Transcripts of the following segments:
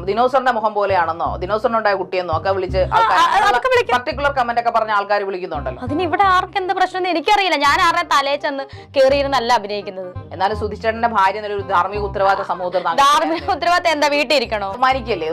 ദിനോസറിന്റെ മുഖം പോലെയാണെന്നോ ദിനോസറിനുണ്ടായ കുട്ടിയെന്നോ ഒക്കെ വിളിച്ച് പർട്ടിക്കുലർ കമന്റ് ഒക്കെ പറഞ്ഞ ആൾക്കാർ വിളിക്കുന്നുണ്ടല്ലോ. അതിന് ഇവിടെ ആർക്ക് എന്ത് പ്രശ്നം എനിക്കറിയില്ല. ഞാൻ ആരുടെ തലയിൽ ചെന്ന് കയറിയിരുന്നല്ല അഭിനയിക്കുന്നത്. എന്നാലും സുധിച്ചേട്ടന്റെ ഭാര്യ എന്നൊരു ധാർമ്മിക ഉത്തരവാദിത്ത സമൂഹത്തിൽ ധാർമ്മിക ഉത്തരവാദിത്തം എന്താ വീട്ടിൽ ഇരിക്കണോ? അപമാനിക്കല്ലേ?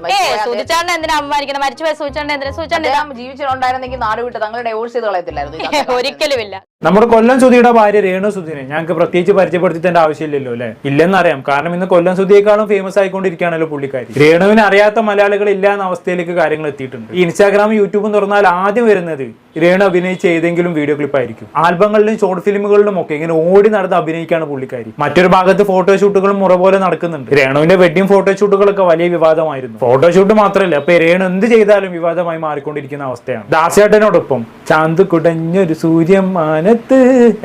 സുധിച്ചേട്ടൻ എന്തിനാ അപമാനിക്കണം? മരിച്ചുപോയ സുധിച്ചേട്ടൻ എന്തിനാ? സുധിച്ചേട്ടൻ ജീവിച്ചിട്ടുണ്ടായിരുന്നെങ്കിൽ നാട് വിട്ട് തങ്ങൾ ഡൈവോഴ്സ് ചെയ്ത് കളയത്തില്ലായിരുന്നു. ഒരിക്കലും ഇല്ല. നമ്മുടെ കൊല്ലം സുധിയുടെ ഭാര്യ രേണു സുധിനെ ഞങ്ങൾക്ക് പ്രത്യേകിച്ച് പരിചയപ്പെടുത്തിന്റെ ആവശ്യമില്ലല്ലോ അല്ലെ? ഇല്ലെന്നറിയാം. കാരണം ഇന്ന് കൊല്ലം സുധിയേക്കാളും ഫേമസ് ആയിക്കൊണ്ടിരിക്കുകയാണല്ലോ പുള്ളിക്കാരി. രേണുവിനെ അറിയാത്ത മലയാളികൾ ഇല്ല എന്ന അവസ്ഥയിലേക്ക് കാര്യങ്ങൾ എത്തിയിട്ടുണ്ട്. ഈ ഇൻസ്റ്റാഗ്രാമും യൂട്യൂബും തുറന്നാൽ ആദ്യം വരുന്നത് രേണു അഭിനയിച്ച ഏതെങ്കിലും വീഡിയോ ക്ലിപ്പ് ആയിരിക്കും. ആൽബങ്ങളിലും ഷോർട്ട് ഫിലിമുകളിലും ഒക്കെ ഇങ്ങനെ ഓടി നടന്ന് അഭിനയിക്കാണ് പുള്ളിക്കാരി. മറ്റൊരു ഭാഗത്ത് ഫോട്ടോഷൂട്ടുകളും മുറ പോലെ നടക്കുന്നുണ്ട്. രേണുവിന്റെ വെഡിങ് ഫോട്ടോഷൂട്ടുകളൊക്കെ വലിയ വിവാദമായിരുന്നു. ഫോട്ടോഷൂട്ട് മാത്രമല്ല, ഇപ്പൊ രേണു എന്ത് ചെയ്താലും വിവാദമായി മാറിക്കൊണ്ടിരിക്കുന്ന അവസ്ഥയാണ്. ദാസേട്ടനോടൊപ്പം ചാന്ത് കുടഞ്ഞൊരു സൂര്യൻ മാനത്ത്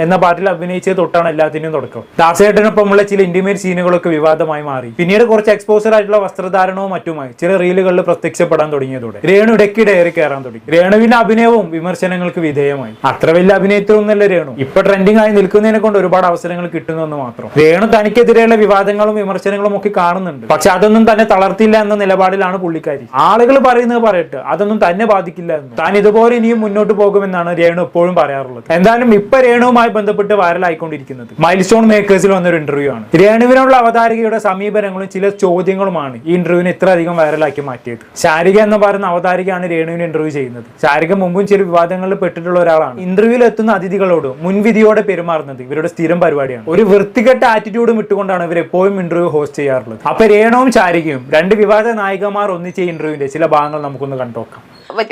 എന്ന പാട്ടിൽ അഭിനയിച്ചത് തൊട്ടാണ് എല്ലാത്തിനും തുടക്കം. ദാസേട്ടനൊപ്പമുള്ള ചില ഇന്റിമേറ്റ് സീനുകളൊക്കെ വിവാദമായി മാറി. പിന്നീട് കുറച്ച് എക്സ്പോസർ ആയിട്ടുള്ള വസ്ത്രധാരണവും മറ്റുമായി ചില റീലുകളിൽ പ്രത്യക്ഷപ്പെടാൻ തുടങ്ങിയതോടെ രേണു ഇടയ്ക്കിടെ ഏറി കയറാൻ തുടങ്ങി. രേണുവിന്റെ അഭിനയവും വിമർശനങ്ങൾക്ക് വിധേയമായി. അത്ര വലിയ അഭിനയത്തൊന്നുമല്ല രേണു. ഇപ്പൊ ട്രെൻഡിംഗ് ആയി നിൽക്കുന്നതിനെ കൊണ്ട് ഒരുപാട് അവസരങ്ങൾ കിട്ടുന്നെന്ന് മാത്രം. രേണു തനിക്കെതിരെയുള്ള വിവാദങ്ങളും വിമർശനങ്ങളും ഒക്കെ കാണുന്നുണ്ട്. പക്ഷെ അതൊന്നും തന്നെ തളർത്തില്ല എന്ന നിലപാടിലാണ് പുള്ളിക്കാരി. ആളുകൾ പറയുന്നത് പറയട്ടെ, അതൊന്നും തന്നെ ബാധിക്കില്ല എന്ന്. താൻ ഇതുപോലെ ഇനിയും മുന്നോട്ട് പോകുമെന്നാണ് രേണു എപ്പോഴും പറയാറുള്ളത്. എന്തായാലും ഇപ്പൊ രേണുവുമായി ബന്ധപ്പെട്ട് വൈറലായിക്കൊണ്ടിരിക്കുന്നത് മൈൽ സ്റ്റോൺ മേക്കേഴ്സിൽ വന്നൊരു ഇന്റർവ്യൂ ആണ്. രേണുവിനുള്ള അവതാരികയുടെ സമീപനങ്ങളും ചില ചോദ്യങ്ങളുമാണ് ഈ ഇന്റർവ്യൂവിനെ ഇത്ര അധികം വൈറലാക്കി മാറ്റിയത്. ശാരിക എന്ന് പറയുന്ന അവതാരികയാണ് രേണുവിനെ ഇന്റർവ്യൂ ചെയ്യുന്നത്. ശാരിക മുമ്പും ചില വിവാദങ്ങളിൽ പെട്ടിട്ടുള്ള ഒരാളാണ്. ഇന്റർവ്യൂവിൽ എത്തുന്ന അതിഥികളോട് മുൻവിധിയോടെ പെരുമാറുന്നത് ഇവരുടെ സ്ഥിരം പരിപാടിയാണ്. ഒരു വൃത്തികെട്ട ആറ്റിറ്റ്യൂഡും ഇട്ടുകൊണ്ടാണ് ഇവർ എപ്പോഴും ഇന്റർവ്യൂ ഹോസ്റ്റ് ചെയ്യാറുള്ളത്. അപ്പൊ രേണുവും ശാരികയും രണ്ട് വിവാദ നായികമാർ ഒന്നിച്ച ഇന്റർവ്യൂവിന്റെ ചില ഭാഗങ്ങൾ നമുക്കൊന്ന് കണ്ടുനോക്കാം.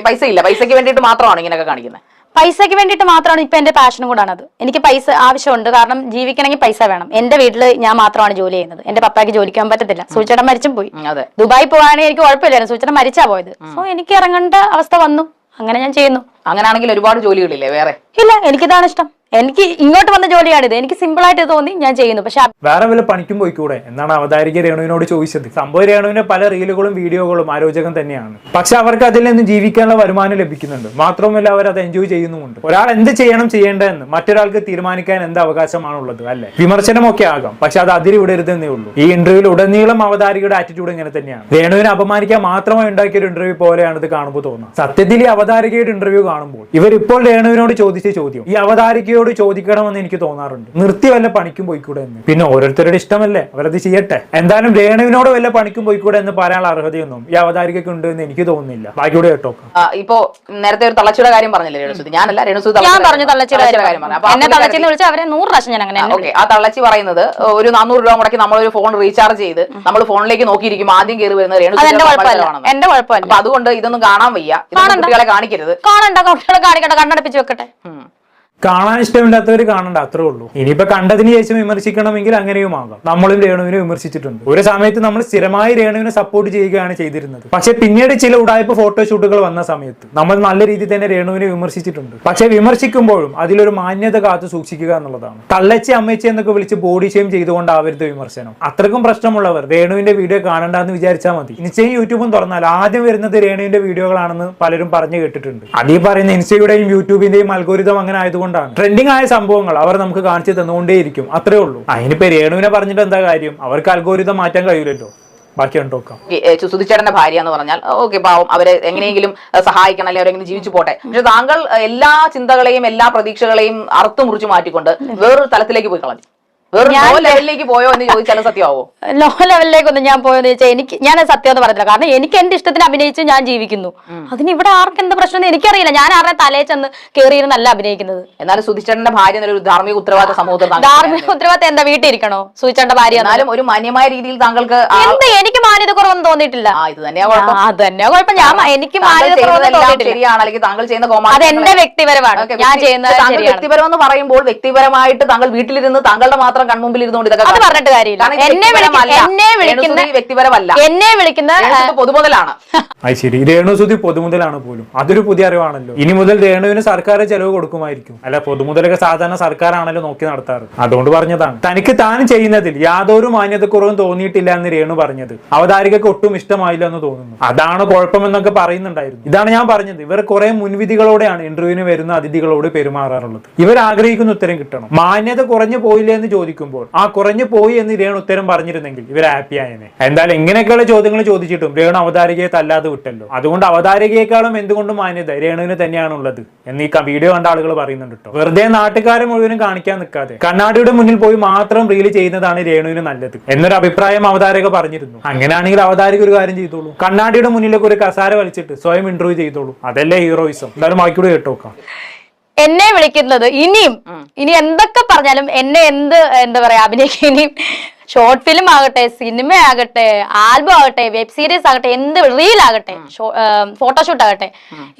പൈസ ഇല്ല, പൈസക്ക് വേണ്ടിയിട്ട് മാത്രമാണ് ഇങ്ങനെയൊക്കെ കാണിക്കുന്നത്. പൈസയ്ക്ക് വേണ്ടിയിട്ട് മാത്രമാണ്. ഇപ്പൊ എന്റെ പാഷനും കൂടാണത്. എനിക്ക് പൈസ ആവശ്യമുണ്ട്. കാരണം ജീവിക്കണമെങ്കിൽ പൈസ വേണം. എന്റെ വീട്ടില് ഞാൻ മാത്രമാണ് ജോലി ചെയ്യുന്നത്. എന്റെ പപ്പായ്ക്ക് ജോലിക്ക് പോകാൻ പറ്റത്തില്ല. സൂചിച്ചേട്ടൻ മരിച്ചും പോയി. ദുബായ് പോവാണെങ്കിൽ എനിക്ക് കുഴപ്പമില്ലായിരുന്നു. സൂചിച്ചേട്ടൻ മരിച്ചാ പോയത്. സോ എനിക്ക് ഇറങ്ങേണ്ട അവസ്ഥ വന്നു. അങ്ങനെ ഞാൻ ചെയ്യുന്നു. അങ്ങനെയാണെങ്കിൽ ഒരുപാട് ജോലികളില്ലേ വേറെ? ഇല്ല, എനിക്കിതാണ് ഇഷ്ടം. എനിക്ക് ഇങ്ങോട്ട് വന്ന ജോലിയാണിത്. എനിക്ക് സിമ്പിൾ ആയിട്ട് തോന്നി ഞാൻ ചെയ്യുന്നു. പക്ഷെ വേറെ വല്ല പണിക്കും പോയിക്കൂടെ എന്നാണ് അവതാരിക രേണുവിനോട് ചോദിച്ചത്. സംഭവം രേണുവിന്റെ പല റീലുകളും വീഡിയോകളും ആരോചകം തന്നെയാണ്. പക്ഷെ അവർക്ക് അതിൽ നിന്ന് ജീവിക്കാനുള്ള വരുമാനം ലഭിക്കുന്നുണ്ട്. മാത്രമല്ല അവർ അത് എൻജോയ് ചെയ്യുന്നുമുണ്ട്. ഒരാൾ എന്ത് ചെയ്യേണ്ടതെന്ന് മറ്റൊരാൾക്ക് തീരുമാനിക്കാൻ എന്ത് അവകാശമാണുള്ളത് അല്ലെ? വിമർശനമൊക്കെ ആകാം, പക്ഷെ അത് അതിരി വിടരുതെന്നേ ഉള്ളൂ. ഈ ഇന്റർവ്യൂവിൽ ഉടനീളം അവതാരികയുടെ ആറ്റിറ്റ്യൂഡ് ഇങ്ങനെ തന്നെയാണ്. രേണുവിനെ അപമാനിക്കാൻ മാത്രമായി ഉണ്ടാക്കിയ ഒരു ഇന്റർവ്യൂ പോലെയാണ് ഇത് കാണുമ്പോൾ തോന്നുന്നത്. സത്യത്തിൽ ഈ അവതാരികയുടെ ഇന്റർവ്യൂ കാണുമ്പോൾ ഇവരിപ്പോൾ രേണുവിനോട് ചോദിച്ച ചോദ്യം ഈ അവതാരികയോട് ചോദിക്കണമെന്ന് എനിക്ക് തോന്നാറുണ്ട്. നിർത്തി വല്ല പണിക്കും പോയിക്കൂടെ എന്ന്. പിന്നെ ഓരോരുത്തരുടെ ഇഷ്ടമല്ലേ, അവരത് ചെയ്യട്ടെ. എന്തായാലും രേണുവിനോട് വല്ല പണിക്കും പോയിക്കൂടെ എന്ന് പറയാനുള്ള അർഹതയൊന്നും ഈ അവതാരികയ്ക്ക് ഉണ്ട് എന്ന് എനിക്ക് തോന്നുന്നില്ല. ബാക്കിയോട് കേട്ടോ. ഇപ്പോ നേരത്തെ ഒരു തള്ളച്ചിയുടെ കാര്യം പറഞ്ഞില്ലേ രേണുസുതി? ഞാനല്ല, രേണുസുതി ഞാൻ പറഞ്ഞു തള്ളച്ചിയുടെ കാര്യം പറഞ്ഞു. അവരെ 100 പ്രാവശ്യം ഞാൻ അങ്ങനെ. ആ തള്ളച്ചി പറയുന്നത് ഒരു 400 രൂപ മുടക്കി നമ്മളൊരു ഫോൺ റീചാർജ് ചെയ്ത് നമ്മൾ ഫോണിലേക്ക് നോക്കിയിരിക്കും ആദ്യം കയറി വരുന്നത് രേണുസുതി. എന്റെ കുഴപ്പമില്ല. അപ്പൊ അതുകൊണ്ട് ഇതൊന്നും കാണാൻ വയ്യ. കുട്ടികളെ കാണിക്കരുത്. കാണണ്ട, കുട്ടികളെ കാണിക്കട്ടെ, കണ്ണടപ്പിച്ച് വെക്കട്ടെ. കാണാൻ ഇഷ്ടമില്ലാത്തവർ കാണണ്ട, അത്രേ ഉള്ളൂ. ഇനിയിപ്പോ കണ്ടതിന് ശേഷം വിമർശിക്കണമെങ്കിൽ അങ്ങനെയും ആകാം. നമ്മളും രേണുവിനെ വിമർശിച്ചിട്ടുണ്ട്. ഒരു സമയത്ത് നമ്മൾ സ്ഥിരമായി രേണുവിനെ സപ്പോർട്ട് ചെയ്യുകയാണ് ചെയ്തിരുന്നത്. പക്ഷെ പിന്നീട് ചില ഉടായ്പ ഫോട്ടോഷൂട്ടുകൾ വന്ന സമയത്ത് നമ്മൾ നല്ല രീതിയിൽ തന്നെ രേണുവിനെ വിമർശിച്ചിട്ടുണ്ട്. പക്ഷെ വിമർശിക്കുമ്പോഴും അതിലൊരു മാന്യത കാത്തു സൂക്ഷിക്കുക എന്നുള്ളതാണ്. തള്ളച്ചി അമ്മച്ചി എന്നൊക്കെ വിളിച്ച് ബോഡി ഷെയിം ചെയ്തുകൊണ്ടാവരുത് വിമർശനം. അത്രക്കും പ്രശ്നമുള്ളവർ രേണുവിന്റെ വീഡിയോ കാണണ്ടെന്ന് വിചാരിച്ചാൽ മതി. ഇൻസ്റ്റയും യൂട്യൂബും തുറന്നാൽ ആദ്യം വരുന്നത് രേണുവിന്റെ വീഡിയോകളാണെന്ന് പലരും പറഞ്ഞു കേട്ടിട്ടുണ്ട്. അതീ പറയുന്ന ഇൻസ്റ്റയുടെയും യൂട്യൂബിന്റെയും അൽഗോരിതം അങ്ങനെ ആയതുകൊണ്ട് ട്രെൻഡിങ് ആയ സംഭവങ്ങൾ അവർ നമുക്ക് കാണിച്ചു തന്നുകൊണ്ടേയിരിക്കും. അത്രേ ഉള്ളൂ. അതിനിപ്പോ രേണുവിനെ പറഞ്ഞിട്ട് എന്താ കാര്യം? അവർക്ക് അൽഗോരിതം മാറ്റാൻ കഴിയില്ലല്ലോ. ബാക്കി കണ്ടോക്കാം. സുധിച്ചേട്ടന്റെ ഭാര്യ എന്ന് പറഞ്ഞാൽ ഓക്കെ, പാവം, അവരെ എങ്ങനെയെങ്കിലും സഹായിക്കണം, അല്ലെങ്കിൽ അവരെങ്ങനെ ജീവിച്ചു പോട്ടെ. പക്ഷെ താങ്കൾ എല്ലാ ചിന്തകളെയും എല്ലാ പ്രതീക്ഷകളെയും അറുത്തു മുറിച്ചു മാറ്റിക്കൊണ്ട് വേറൊരു തലത്തിലേക്ക് പോയി കളഞ്ഞു. ലെവലിലേക്ക് പോയോ എന്ന് ചോദിച്ചാൽ സത്യമാവോ? ലോ ലെവലിലേക്കൊന്നും ഞാൻ പോയെന്ന് ചോദിച്ചാൽ ഞാൻ സത്യം എന്ന് പറഞ്ഞില്ല. കാരണം എനിക്ക് എന്റെ ഇഷ്ടത്തിന് അഭിനയിച്ച് ഞാൻ ജീവിക്കുന്നു. അതിന് ഇവിടെ ആർക്ക് എന്ത് പ്രശ്നം എനിക്കറിയില്ല. ഞാൻ ആരുടെ തലയിൽ ചെന്ന് കയറിയിരുന്നല്ല അഭിനയിക്കുന്നത്. എന്നാലും സുധിച്ചേട്ടന്റെ ഭാര്യ എന്നൊരു ധാർമ്മിക ഉത്തരവാദിത്ത സമൂഹത്തിൽ ധാർമ്മിക ഉത്തരവാദിത്തം എന്താ വീട്ടിൽ ഇരിക്കണോ? സുധിച്ചേട്ടന്റെ ഭാര്യ എന്നാലും ഒരു മാന്യമായ രീതിയിൽ താങ്കൾക്ക് എനിക്ക് മാന്യത കുറവൊന്നും തോന്നിയിട്ടില്ല. ഇത് തന്നെയാ കുഴപ്പം. അത് തന്നെയാ കുഴപ്പം. എനിക്ക് മാന്യത കുറവൊന്നും തോന്നിയിട്ടില്ല. ശരിയാണ്, അല്ലെങ്കിൽ താങ്കൾ ചെയ്യുന്ന അത് എന്റെ വ്യക്തിപരമാണ്. ഞാൻ ചെയ്യുന്നത് വ്യക്തിപരം എന്ന് പറയുമ്പോൾ വ്യക്തിപരമായിട്ട് താങ്കൾ വീട്ടിലിരുന്ന് താങ്കളുടെ മാത്രം കൺമുമ്പിൽ ഇരുന്നുകൊണ്ട് ഇതൊക്കെ പറഞ്ഞിട്ട് കാര്യമില്ല. എന്നെ വിളിക്കുന്ന പൊതുമുതലാണ്. ശരി, രേണുസുതി പൊതുമുതലാണ് പോലും. അതൊരു പുതിയ അറിവാണല്ലോ. ഇനി മുതൽ രേണുവിന് സർക്കാർ ചെലവ് കൊടുക്കുമായിരിക്കും. അല്ല, പൊതുമുതലൊക്കെ സാധാരണ സർക്കാരാണല്ലോ നോക്കി നടത്താറ്. അതുകൊണ്ട് പറഞ്ഞതാണ്. തനിക്ക് താൻ ചെയ്യുന്നതിൽ യാതൊരു മാന്യതക്കുറവും തോന്നിയിട്ടില്ല എന്ന് രേണു പറഞ്ഞത് അവതാരികൾക്ക് ഒട്ടും ഇഷ്ടമായില്ല എന്ന് തോന്നുന്നു. അതാണ് കുഴപ്പമെന്നൊക്കെ പറയുന്നുണ്ടായിരുന്നു. ഇതാണ് ഞാൻ പറഞ്ഞത്. ഇവർ കുറെ മുൻവിധികളോടെയാണ് ഇന്റർവ്യൂവിന് വരുന്ന അതിഥികളോട് പെരുമാറാറുള്ളത്. ഇവർ ആഗ്രഹിക്കുന്ന ഉത്തരം കിട്ടണം. മാന്യത കുറഞ്ഞു പോയില്ല എന്ന് ചോദിക്കും. ചോദിക്കുമ്പോൾ ആ കുറഞ്ഞു പോയി എന്ന് രേണു ഉത്തരം പറഞ്ഞിരുന്നെങ്കിൽ ഇവർ ഹാപ്പി ആയേനെ. എന്തായാലും ഇങ്ങനെയൊക്കെയുള്ള ചോദ്യങ്ങൾ ചോദിച്ചിട്ടും രേണു അവതാരികയെ തല്ലാതെ വിട്ടല്ലോ. അതുകൊണ്ട് അവതാരികയെക്കാളും എന്തുകൊണ്ടും മാന്യത രേണുവിന് തന്നെയാണുള്ളത് എന്ന് ഈ വീഡിയോ കണ്ട ആളുകൾ പറയുന്നുണ്ട് കേട്ടോ. വെറുതെ നാട്ടുകാരെ മുഴുവനും കാണിക്കാൻ നിൽക്കാതെ കണ്ണാടിയുടെ മുന്നിൽ പോയി മാത്രം റീൽ ചെയ്യുന്നതാണ് രേണുവിന് നല്ലത് എന്നൊരു അഭിപ്രായം അവതാരക പറഞ്ഞിരുന്നു. അങ്ങനെയാണെങ്കിൽ അവതാരിക ഒരു കാര്യം ചെയ്തോളൂ, കണ്ണാടിയുടെ മുന്നിലേക്ക് ഒരു കസാര വലിച്ചിട്ട് സ്വയം ഇന്റർവ്യൂ ചെയ്തോളൂ. അതല്ലേ ഹീറോയിസം. എന്തായാലും ബാക്കിയോട് കേട്ടോക്കാം. എന്നെ വിളിക്കുന്നത് ഇനി എന്തൊക്കെ പറഞ്ഞാലും എന്നെ എന്താ പറയാ അഭിനയിക്കാൻ, ഇനിയും ഷോർട്ട് ഫിലിം ആകട്ടെ, സിനിമ ആകട്ടെ, ആൽബം ആകട്ടെ, വെബ് സീരീസ് ആകട്ടെ, എന്ത് റീൽ ആകട്ടെ, ഫോട്ടോഷൂട്ട് ആകട്ടെ,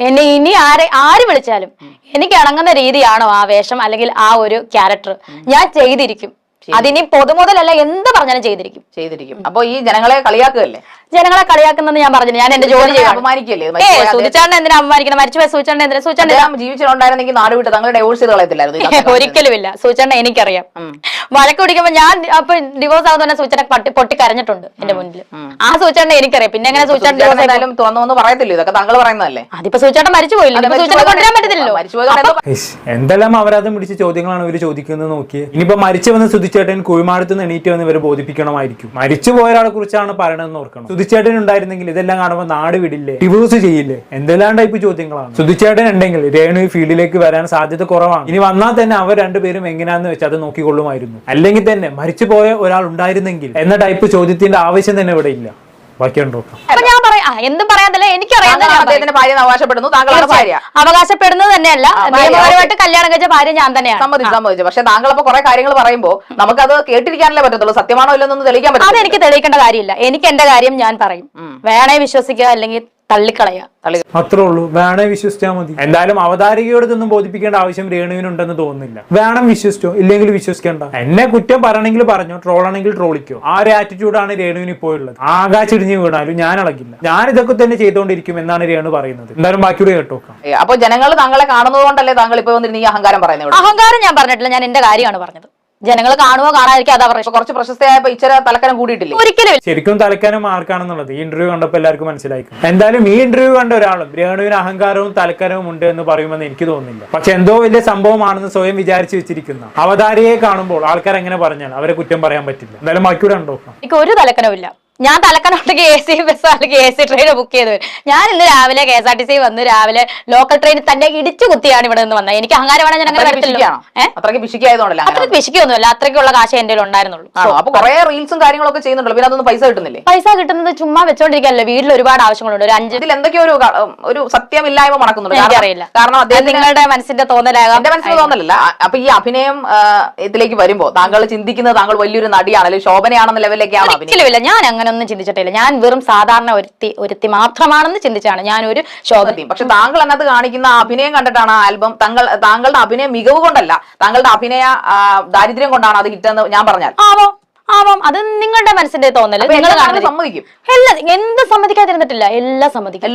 എന്നെ ഇനി ആര് വിളിച്ചാലും എനിക്ക് ഇണങ്ങുന്ന രീതിയാണോ ആ വേഷം അല്ലെങ്കിൽ ആ ഒരു ക്യാരക്ടർ ഞാൻ ചെയ്തിരിക്കും. അതിനി പൊതുമുതലല്ല എന്ത് പറഞ്ഞാലും ചെയ്തിരിക്കും. അപ്പൊ ഈ ജനങ്ങളെ കളിയാക്കുകയല്ലേ? ജനങ്ങളെ കളിയാക്കുന്നത് ഞാൻ പറഞ്ഞില്ല, ഞാൻ എന്റെ ജോലി അപമാനിക്കല്ലേ? സൂചിച്ചാണ്ട് എന്തിനാ അപമാനിക്കണം? മരിച്ചുപോയ സൂചിച്ചാണ്ട് എന്തിനാ? സൂചിച്ചാണ്ട് ജീവിച്ചിട്ടുണ്ടായിരുന്നെങ്കിൽ നാട് വിട്ട് തങ്ങൾ ഡൈവോഴ്സ് ചെയ്ത് കളയത്തില്ലായിരുന്നു. ഒരിക്കലുമില്ല. സൂചിച്ചാണ്ട് എനിക്കറിയാം. വഴക്ക് പിടിക്കുമ്പോ ഞാൻ അപ്പൊ ഡിവോഴ്സ് ആകുന്ന സൂചിച്ചാണ്ട് പൊട്ടി കരഞ്ഞിട്ടുണ്ട് എന്റെ മുന്നിൽ. ആ സൂചിച്ചാണ്ട് എനിക്കറിയാം. പിന്നെ എങ്ങനെ സൂചിച്ചാണ്ട് തോന്നുന്നു പറയത്തില്ല, ഇതൊക്കെ താങ്കൾ പറയുന്നതല്ലേ? അതിപ്പോ സൂചിച്ചാണ്ട് മരിച്ചു പോയില്ല, സൂചിച്ചാണ്ട് കൊണ്ടുവരാൻ പറ്റത്തില്ലല്ലോ. എന്തെല്ലാം അപരാധം പിടിച്ച ചോദ്യങ്ങളാണ് ഇവര് ചോദിക്കുന്നത് നോക്കിയേ. ഇനിയിപ്പോ മരിച്ചു വന്ന് സുധിച്ചേട്ടൻ കുഴിമാടത്ത് നിന്ന് എണീറ്റ് വന്ന് ഇവരെ ബോധിപ്പിക്കണമായിരിക്കും. മരിച്ചു പോയ ഒരാളെ കുറിച്ചാണ് പറയണമെന്ന് ഓർക്കണം. സുധിച്ചേട്ടൻ ഉണ്ടായിരുന്നെങ്കിൽ ഇതെല്ലാം കാണുമ്പോൾ നാട് വിടില്ലേ, ഡിവോഴ്സ് ചെയ്യില്ലേ, എന്തെല്ലാം ടൈപ്പ് ചോദ്യങ്ങളാണ്. സുധിച്ചേട്ടൻ ഉണ്ടെങ്കിൽ രേണു ഈ ഫീൽഡിലേക്ക് വരാൻ സാധ്യത കുറവാണ്. ഇനി വന്നാൽ തന്നെ അവർ രണ്ടുപേരും എങ്ങനെയാന്ന് വെച്ചാൽ അത് നോക്കിക്കൊള്ളുമായിരുന്നു. അല്ലെങ്കിൽ തന്നെ മരിച്ചു പോയ ഒരാൾ ഉണ്ടായിരുന്നെങ്കിൽ എന്ന ടൈപ്പ് ചോദ്യത്തിന്റെ ആവശ്യം തന്നെ ഇവിടെ ഇല്ല. ഞാൻ പറയാം, എന്തും പറയാതല്ല, എനിക്കറിയാം. അവകാശപ്പെടുന്നത് തന്നെയല്ല, നിയമപരമായിട്ട് കല്യാണം കഴിച്ച ഭാര്യ ഞാൻ തന്നെയാണ്. സമ്മതിച്ചു. പക്ഷെ താങ്കൾ അപ്പൊ കുറെ കാര്യങ്ങൾ പറയുമ്പോൾ നമുക്കത് കേട്ടിരിക്കാനല്ലേ പറ്റത്തുള്ളൂ. സത്യമാണോ ഇല്ലെന്നൊന്നും തെളിയിക്കാൻ പറ്റും. അതെനിക്ക് തെളിയിക്കേണ്ട കാര്യമില്ല. എനിക്ക് എന്റെ കാര്യം ഞാൻ പറയും. വേണേ വിശ്വസിക്കുക, അല്ലെങ്കിൽ തള്ളിക്കളയാ. അത്രേ ഉള്ളൂ. വേണേ വിശ്വസിച്ചാൽ മതി. എന്തായാലും അവതാരികയോട് ഇതൊന്നും ബോധിപ്പിക്കേണ്ട ആവശ്യം രേണുവിനുണ്ടെന്ന് തോന്നുന്നില്ല. വേണം വിശ്വസിച്ചോ, ഇല്ലെങ്കിൽ വിശ്വസിക്കേണ്ട. എന്നെ കുറ്റം പറയണമെങ്കിൽ പറഞ്ഞോ, ട്രോളാണെങ്കിൽ ട്രോളിക്കോ. ആ ഒരു ആറ്റിറ്റ്യൂഡാണ് രേണുവിന് ഇപ്പോഴുള്ളത്. ആകാശിടിഞ്ഞ് വീണാലും ഞാൻ ഇളകില്ല, ഞാൻ ഇതൊക്കെ തന്നെ ചെയ്തുകൊണ്ടിരിക്കും എന്നാണ് രേണു പറയുന്നത്. എന്തായാലും ബാക്കിയുടെ കേട്ടോക്കാം. അപ്പൊ ജനങ്ങൾ താങ്കളെ കാണുന്നത് കൊണ്ടല്ലേ താങ്കൾ ഇപ്പൊ വന്നിരുന്ന ഈ അഹങ്കാരം പറയുന്നത്? അഹങ്കാരം ഞാൻ പറഞ്ഞിട്ടില്ല, ഞാൻ എന്റെ കാര്യമാണ് പറഞ്ഞത്. ജനങ്ങൾ കാണുമോ കാണാതിരിക്കും, അതാ പറയുന്നത്. കുറച്ച് പ്രശസ്തയായപ്പോ ഇച്ചിരി തലക്കനം കൂടിയിട്ടില്ല? ഒരിക്കലും. ശരിക്കും തലക്കനം ആർക്കാണെന്നുള്ളത് ഈ ഇന്റർവ്യൂ കണ്ടപ്പോൾ എല്ലാവർക്കും മനസ്സിലായി. എന്തായാലും ഈ ഇന്റർവ്യൂ കണ്ട ഒരാളും രേണുവിന് അഹങ്കാരവും തലക്കനവും ഉണ്ട് എന്ന് പറയുമെന്ന് എനിക്ക് തോന്നുന്നില്ല. പക്ഷെ എന്തോ വലിയ സംഭവമാണെന്ന് സ്വയം വിചാരിച്ചു വെച്ചിരിക്കുന്ന അവതാരികയെ കാണുമ്പോൾ ആൾക്കാർ എങ്ങനെ പറഞ്ഞാൽ അവരെ കുറ്റം പറയാൻ പറ്റില്ല. എന്തായാലും ബാക്കിയൂടെ ഉണ്ടോക്കാം. എനിക്ക് ഒരു തലക്കനവും ഇല്ല. ഞാൻ തലക്കനോട്ടേക്ക് AC ബസ് അല്ലെങ്കിൽ AC ട്രെയിൻ ബുക്ക് ചെയ്ത് വരും. ഞാൻ ഇന്ന് രാവിലെ KSRTC വന്ന് രാവിലെ ലോക്കൽ ട്രെയിൻ തന്നെ ഇടിച്ചു കുത്തിയാണ് ഇവിടെ നിന്ന് വന്നത്. എനിക്ക് അഹങ്കാരമാണ്. ഞാൻ അങ്ങനെ അത്രയ്ക്ക് പിശിക്കായതുകൊണ്ടല്ല. അത്രയ്ക്ക് പിശിക്കൊന്നുമല്ല, അത്രയ്ക്കുള്ള കാശ് എന്റെ ഉണ്ടായിരുന്നുള്ളൂ. അപ്പൊ കുറെ റീൽസും കാര്യങ്ങളൊക്കെ ചെയ്യുന്നുണ്ടല്ലോ, പിന്നെ അതൊന്നും പൈസ കിട്ടുന്നില്ലേ? പൈസ കിട്ടുന്നത് ചുമ്മാ വെച്ചോണ്ടിരിക്കല്ലോ. വീട്ടിൽ ഒരുപാട് ആവശ്യങ്ങളുണ്ട്. ഒരു 5 എന്തൊക്കെയോ ഒരു സത്യമില്ലായ്മ മണക്കുന്നുണ്ട്. എനിക്കറിയില്ല, കാരണം അദ്ദേഹം നിങ്ങളുടെ മനസ്സിന്റെ തോന്നലാകാം. എന്റെ മനസ്സിൽ തോന്നലല്ല. അപ്പൊ ഈ അഭിനയം ഇതിലേക്ക് വരുമ്പോ താങ്കൾ ചിന്തിക്കുന്നത് താങ്കൾ വലിയൊരു നടിയാണ്, അല്ലെങ്കിൽ ശോഭനയാണെന്ന ലെവലിലേക്കാണ്? ഒരിക്കലുമില്ല, ഞാൻ അങ്ങനൊന്നും ചിന്തിച്ചിട്ടില്ല. ഞാൻ വെറും സാധാരണ ഒരുത്തി മാത്രമാണെന്ന് ചിന്തിച്ചാണ് ഞാൻ ഒരു ശോഭനയും. പക്ഷെ താങ്കൾ അതിനകത്ത് കാണിക്കുന്ന അഭിനയം കണ്ടിട്ടാണ് ആ ആൽബം, താങ്കളുടെ അഭിനയ മികവ് കൊണ്ടല്ല, താങ്കളുടെ അഭിനയ ദാരിദ്ര്യം കൊണ്ടാണ് അത് ഹിറ്റെന്ന് ഞാൻ പറഞ്ഞാൽ ആവാം. അത് നിങ്ങളുടെ മനസ്സിന്റെ തോന്നല്. നിങ്ങൾ സമ്മതിക്കും? എന്ത് സമ്മതിക്കാതിരുന്നിട്ടില്ല, എല്ലാം സമ്മതിക്കും.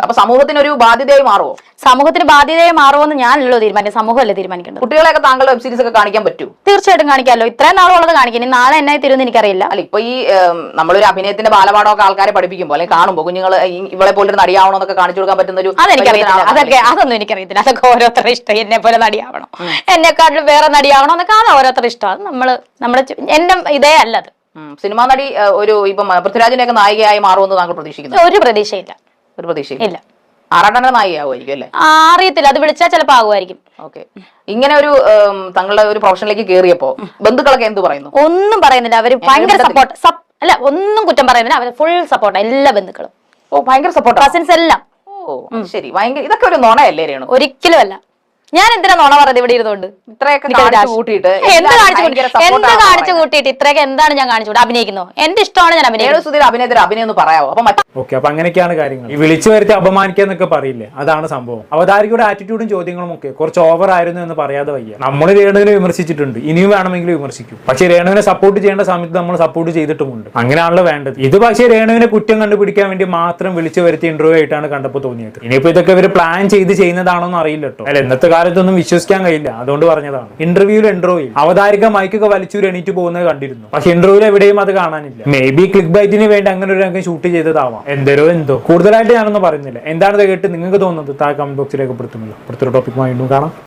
അപ്പൊ സമൂഹത്തിന് ഒരു ബാധ്യതയായി മാറുമോ? സമൂഹത്തിന് ബാധ്യതയായി മാറുമെന്ന് ഞാനല്ലോ തീരുമാനിക്കും, സമൂഹമല്ലേ തീരുമാനിക്കേണ്ടത്. കുട്ടികളെയൊക്കെ താങ്കൾ വെബ് സീരീസ് ഒക്കെ കാണിക്കാൻ പറ്റൂ? തീർച്ചയായിട്ടും കാണിക്കാമല്ലോ. ഇത്രയും നാളുള്ളത് കാണിക്കും. നാളെ എന്നായി തരുമെന്ന് എനിക്കറിയില്ല. അല്ല, ഇപ്പൊ ഈ നമ്മളൊരു അഭിനയത്തിന്റെ ബാലപാഠമൊക്കെ ആൾക്കാരെ പഠിപ്പിക്കുമ്പോൾ അല്ലെങ്കിൽ കാണുമ്പോൾ കുഞ്ഞുങ്ങൾ ഇവളെ പോലെ നടിയാവണോ എന്നൊക്കെ കാണിച്ചു കൊടുക്കാൻ പറ്റുന്ന ഒരു അതൊന്നും എനിക്കറിയത്തില്ല. അതൊക്കെ ഓരോരുത്തരുടെ ഇഷ്ടം. എന്നെ പോലെ നടിയാവണം, എന്നെക്കാട്ടിലും വേറെ നടിയാവണോ എന്നൊക്കെ അത് ഓരോരുത്തരുടെ ഇഷ്ടം. അത് നമ്മുടെ എന്റെ ഇതേ അല്ലത്. സിനിമാ നടി ഒരു ഇപ്പം പൃഥ്വിരാജിനെയൊക്കെ നായികയായി മാറുമെന്ന് താങ്കൾ പ്രതീക്ഷിക്കുന്നു? ഒരു പ്രതീക്ഷയില്ല. ഒരു പ്രതീക്ഷയില്ല. ആറാട്ടന്റെ നായികയാവുമായിരിക്കും അല്ലേ? അറിയത്തില്ല, അത് വിളിച്ചാൽ ചിലപ്പോൾ ആകുമായിരിക്കും. ഓക്കെ. ഇങ്ങനെ ഒരു താങ്കളുടെ ഒരു പ്രൊഫഷനിലേക്ക് കയറിയപ്പോ ബന്ധുക്കളൊക്കെ എന്ത് പറയുന്നു? ഒന്നും പറയുന്നില്ല. അവര് ഭയങ്കര സപ്പോർട്ട്. അല്ല, ഒന്നും കുറ്റം പറയുന്നില്ല. അവര് ഫുൾ സപ്പോർട്ട്, എല്ലാ ബന്ധുക്കളും. ഭയങ്കര സപ്പോർട്ട്, കസിൻസ് എല്ലാം. ശരി. ഭയങ്കര ഇതൊക്കെ ഒരു നുണയല്ലേ രേണു? ഒരിക്കലും അല്ല. ഞാൻ എന്തിനാ നുണ പറയുന്നത് ഇവിടെ ഇരുന്നുകൊണ്ട്? ഇത്രയൊക്കെ എന്ത് കാണിച്ചു കൂട്ടിയിട്ട് ഇത്രയൊക്കെ എന്താണ് ഞാൻ കാണിച്ചു കൂട്ടി? അഭിനയിക്കുന്നോ? എന്റെ ഇഷ്ടമാണ് ഞാൻ അഭിനയം ഒന്ന് പറയാമോ? ഓക്കെ. അപ്പൊ അങ്ങനെയൊക്കെയാണ് കാര്യങ്ങൾ. ഈ വിളിച്ചു വരുത്തി അപമാനിക്കാന്നൊക്കെ പറയില്ലേ, അതാണ് സംഭവം. അവതാരികയുടെ ആറ്റിറ്റ്യൂഡും ചോദ്യങ്ങളും ഒക്കെ കുറച്ച് ഓവർ ആയിരുന്നു എന്ന് പറയാതെ വയ്യ. നമ്മൾ രേണുവിനെ വിമർശിച്ചിട്ടുണ്ട്, ഇനിയും വേണമെങ്കിൽ വിമർശിക്കും. പക്ഷേ രേണുവിനെ സപ്പോർട്ട് ചെയ്യേണ്ട സമയത്ത് നമ്മൾ സപ്പോർട്ട് ചെയ്തിട്ടുമുണ്ട്. അങ്ങനെയാണല്ലോ വേണ്ടത്. ഇത് പക്ഷേ രേണുവിനെ കുറ്റം കണ്ടുപിടിക്കാൻ വേണ്ടി മാത്രം വിളിച്ചു വരുത്തി ഇന്റർവ്യൂ ആയിട്ടാണ് കണ്ടപ്പോൾ തോന്നിയത്. ഇനിയിപ്പോ ഇതൊക്കെ ഇവർ പ്ലാൻ ചെയ്യുന്നതാണോ എന്ന് അറിയില്ല കേട്ടോ. അല്ല, ഇന്നത്തെ കാലത്തൊന്നും വിശ്വസിക്കാൻ കഴിയില്ല, അതുകൊണ്ട് പറഞ്ഞതാണ്. ഇന്റർവ്യൂവിൽ അവതാരിക മൈക്കൊക്കെ വലിച്ചൂര് എണീറ്റ് പോകുന്നത് കണ്ടിരുന്നു. പക്ഷെ ഇന്റർവ്യൂവിൽ എവിടെയും അത് കാണാനില്ല. മേ ബി ക്ലിക്ക് ബൈറ്റിന് വേണ്ടി അങ്ങനെ ഒരു രംഗം ഷൂട്ട് ചെയ്തതാവാം. എന്തോ കൂടുതലായിട്ട് ഞാനൊന്നും പറയുന്നില്ല. എന്താണെന്ന് കേട്ട് നിങ്ങൾക്ക് തോന്നുന്നത് താഴെ കമന്റ് ബോക്സിൽ രേഖപ്പെടുത്തുമല്ലോ. അടുത്തൊരു ടോപ്പിക്കുമായി വീണ്ടും കാണാം.